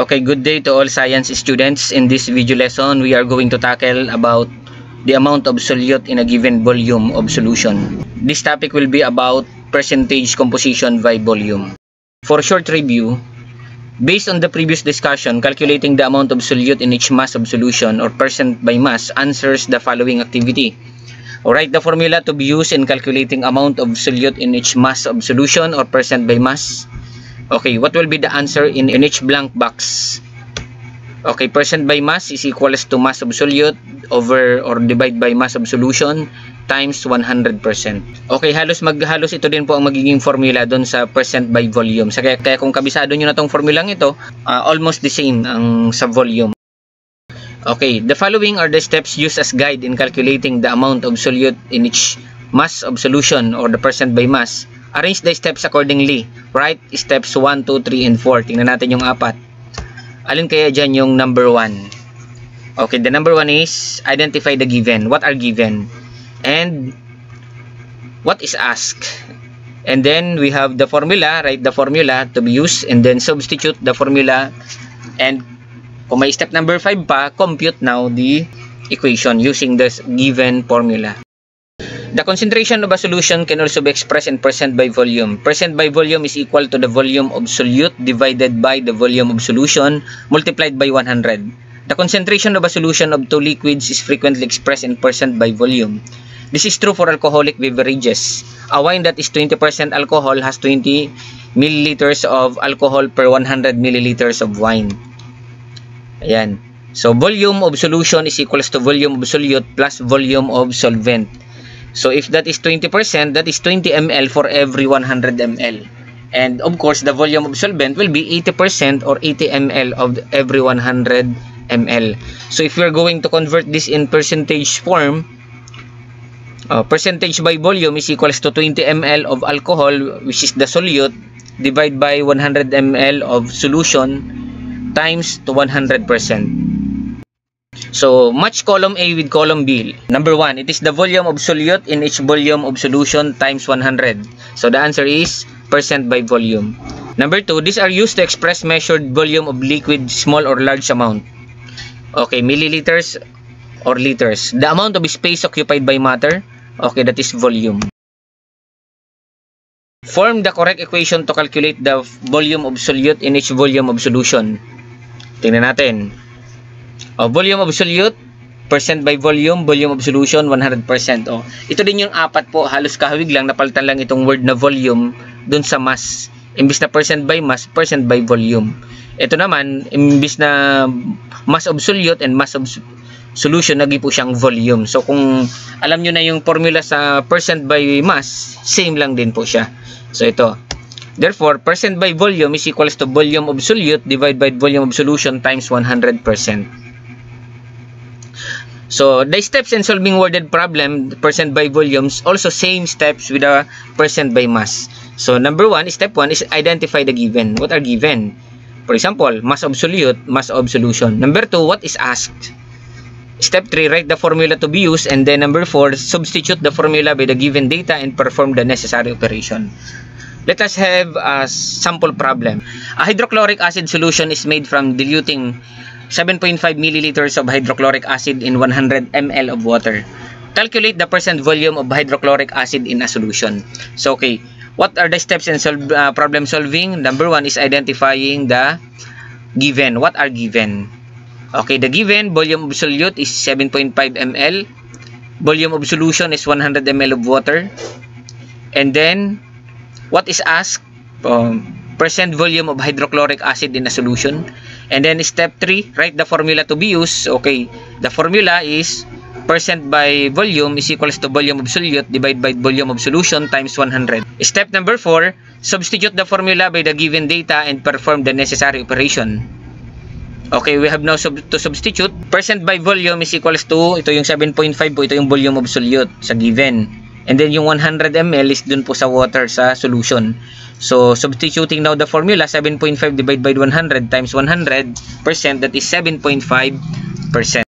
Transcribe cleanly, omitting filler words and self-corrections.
Okay, good day to all science students. In this video lesson, we are going to tackle about the amount of solute in a given volume of solution. This topic will be about percentage composition by volume. For short review, based on the previous discussion, calculating the amount of solute in each mass of solution or percent by mass answers the following activity. Write the formula to be used in calculating amount of solute in each mass of solution or percent by mass. Okay, what will be the answer in each blank box? Okay, percent by mass is equals to mass of solute over or divide by mass of solution times 100%. Okay, halos ito din po ang magiging formula doon sa percent by volume. Kaya kung kabisado nyo na tong formulang ito, almost the same ang sa volume. Okay, the following are the steps used as guide in calculating the amount of solute in each mass of solution or the percent by mass. Arrange the steps accordingly. Write steps 1, 2, 3, and 4. Tingnan natin yung 4. Alin kaya dyan yung number 1? Okay, the number 1 is identify the given. What are given? And what is asked? And then we have the formula. Write the formula to be used and then substitute the formula. And kung may step number 5 pa, compute now the equation using this given formula. The concentration of a solution can also be expressed in percent by volume. Percent by volume is equal to the volume of solute divided by the volume of solution multiplied by 100. The concentration of a solution of two liquids is frequently expressed in percent by volume. This is true for alcoholic beverages. A wine that is 20% alcohol has 20 milliliters of alcohol per 100 milliliters of wine. Ayan. So, volume of solution is equals to volume of solute plus volume of solvent. So, if that is 20%, that is 20 ml for every 100 ml. And, of course, the volume of solvent will be 80% or 80 ml of every 100 ml. So, if we're going to convert this in percentage form, percentage by volume is equals to 20 ml of alcohol, which is the solute, divided by 100 ml of solution times to 100%. So, match column A with column B. Number 1, it is the volume of solute in each volume of solution times 100. So, the answer is percent by volume. Number 2, these are used to express measured volume of liquid, small or large amount. Okay, milliliters or liters. The amount of space occupied by matter. Okay, that is volume. Form the correct equation to calculate the volume of solute in each volume of solution. Tingnan natin. Volume of solute, percent by volume, volume of solution, 100%. Ito din yung 4 po, halos kahawig lang, napalitan lang itong word na volume dun sa mass. Imbis na percent by mass, percent by volume. Ito naman, imbis na mass of solute and mass of solution, naging po siyang volume. So, kung alam nyo na yung formula sa percent by mass, same lang din po siya. So, ito. Therefore, percent by volume is equals to volume of solute divided by volume of solution times 100%. So, the steps in solving worded problem, percent by volumes, also same steps with a percent by mass. So, number 1, step 1 is identify the given. What are given? For example, mass of solute, mass of solution. Number 2, what is asked? Step 3, write the formula to be used. And then number 4, substitute the formula by the given data and perform the necessary operation. Let us have a sample problem. A hydrochloric acid solution is made from diluting 7.5 milliliters of hydrochloric acid in 100 ml of water. Calculate the percent volume of hydrochloric acid in a solution. So, okay, what are the steps in problem solving? Number 1 is identifying the given. What are given? Okay, the given volume of solute is 7.5 ml. Volume of solution is 100 ml of water. And then, what is asked? Percent volume of hydrochloric acid in a solution. And then step 3, write the formula to be used. Okay, the formula is percent by volume is equals to volume of solute divided by volume of solution times 100. Step number 4, substitute the formula by the given data and perform the necessary operation. Okay, we have now to substitute. Percent by volume is equals to, ito yung 7.5 po, ito yung volume of solute sa given. And then yung 100 ml is dun po sa water sa solution. So, substituting now the formula, 7.5 divided by 100 times 100%, that is 7.5%.